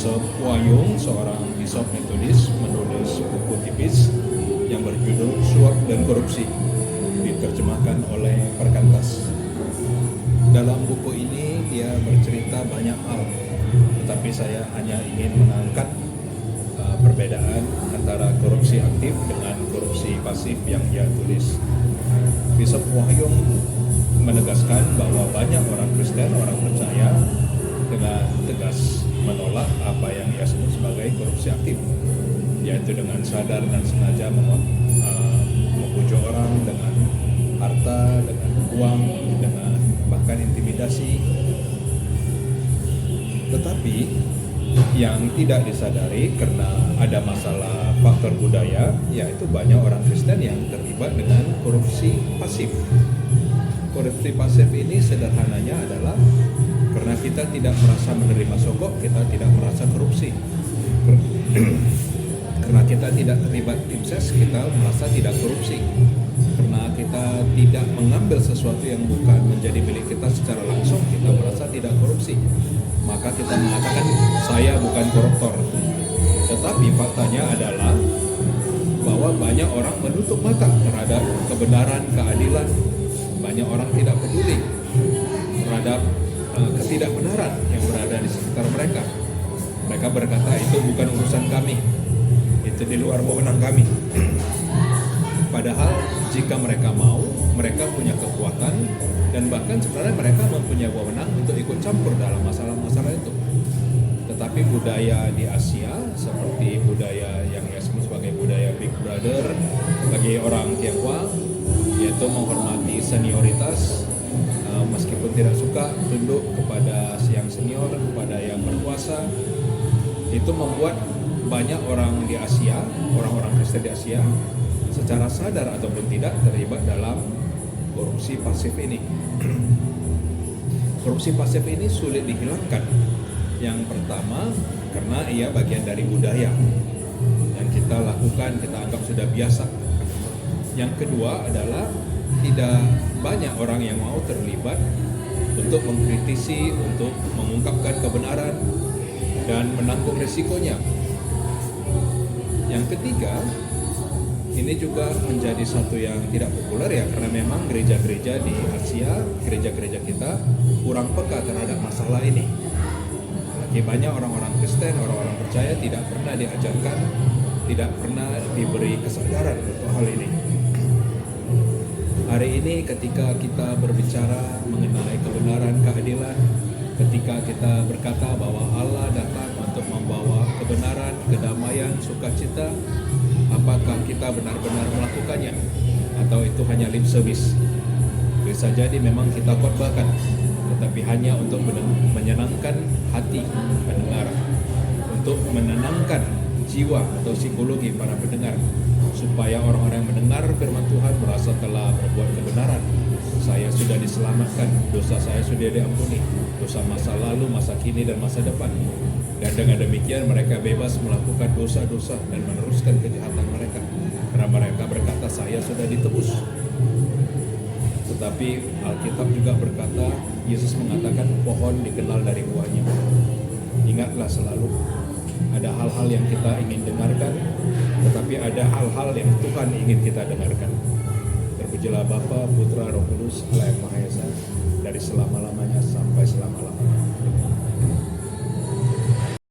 Bishop Wayung, seorang bishop metodis, menulis buku tipis yang berjudul Suap dan Korupsi, diterjemahkan oleh Perkantas. Dalam buku ini dia bercerita banyak hal, tetapi saya hanya ingin mengangkat perbedaan antara korupsi aktif dengan korupsi pasif yang dia tulis. Bishop Wayung menegaskan bahwa banyak orang Kristen, orang percaya dengan tegas menolak apa yang ia sebut sebagai korupsi aktif, yaitu dengan sadar dan sengaja membujuk orang dengan harta, dengan uang, dengan bahkan intimidasi. Tetapi yang tidak disadari karena ada masalah faktor budaya, yaitu banyak orang Kristen yang terlibat dengan korupsi pasif. Korupsi pasif ini sederhananya adalah karena kita tidak merasa menerima sogok, kita tidak merasa korupsi. Karena kita tidak terlibat tim ses, kita merasa tidak korupsi. Karena kita tidak mengambil sesuatu yang bukan menjadi milik kita secara langsung, kita merasa tidak korupsi. Maka kita mengatakan, saya bukan koruptor. Tetapi faktanya adalah bahwa banyak orang menutup mata terhadap kebenaran, keadilan. Banyak orang tidak peduli terhadap ketidakbenaran yang berada di sekitar mereka. Mereka berkata, itu bukan urusan kami, itu di luar wewenang kami. Padahal jika mereka mau, mereka punya kekuatan, dan bahkan sebenarnya mereka mempunyai wewenang untuk ikut campur dalam masalah-masalah itu. Tetapi budaya di Asia, seperti budaya yang disebut sebagai budaya Big Brother bagi orang Tionghoa, yaitu menghormati senioritas, meskipun tidak suka tunduk kepada yang senior, kepada yang berkuasa. Itu membuat banyak orang di Asia, orang-orang Kristen di Asia, secara sadar ataupun tidak terlibat dalam korupsi pasif ini. Korupsi pasif ini sulit dihilangkan. Yang pertama, karena ia bagian dari budaya yang kita lakukan, kita anggap sudah biasa. Yang kedua adalah tidak banyak orang yang mau terlibat untuk mengkritisi, untuk mengungkapkan kebenaran dan menanggung risikonya. Yang ketiga, ini juga menjadi satu yang tidak populer ya, karena memang gereja-gereja di Asia, gereja-gereja kita kurang peka terhadap masalah ini. Lagi banyak orang-orang Kristen, orang-orang percaya tidak pernah diajarkan, tidak pernah diberi kesadaran untuk hal ini. Hari ini ketika kita berbicara mengenai kebenaran, keadilan, ketika kita berkata bahwa Allah datang untuk membawa kebenaran, kedamaian, sukacita, apakah kita benar-benar melakukannya atau itu hanya lip service? Bisa jadi memang kita khotbahkan, tetapi hanya untuk menyenangkan hati pendengar, untuk menenangkan jiwa atau psikologi para pendengar, supaya orang-orang yang mendengar firman Tuhan merasa telah berbuat kebenaran. Saya sudah diselamatkan, dosa saya sudah diampuni, dosa masa lalu, masa kini, dan masa depan. Dan dengan demikian mereka bebas melakukan dosa-dosa dan meneruskan kejahatan mereka, karena mereka berkata, saya sudah ditebus. Tetapi Alkitab juga berkata, Yesus mengatakan pohon dikenal dari buahnya. Ingatlah selalu, ada hal-hal yang kita ingin dengarkan, tetapi ada hal-hal yang Tuhan ingin kita dengarkan. Terpujilah Bapa, Putra, Roh Kudus, Allah yang Maha Esa, dari selama-lamanya sampai selama-lamanya.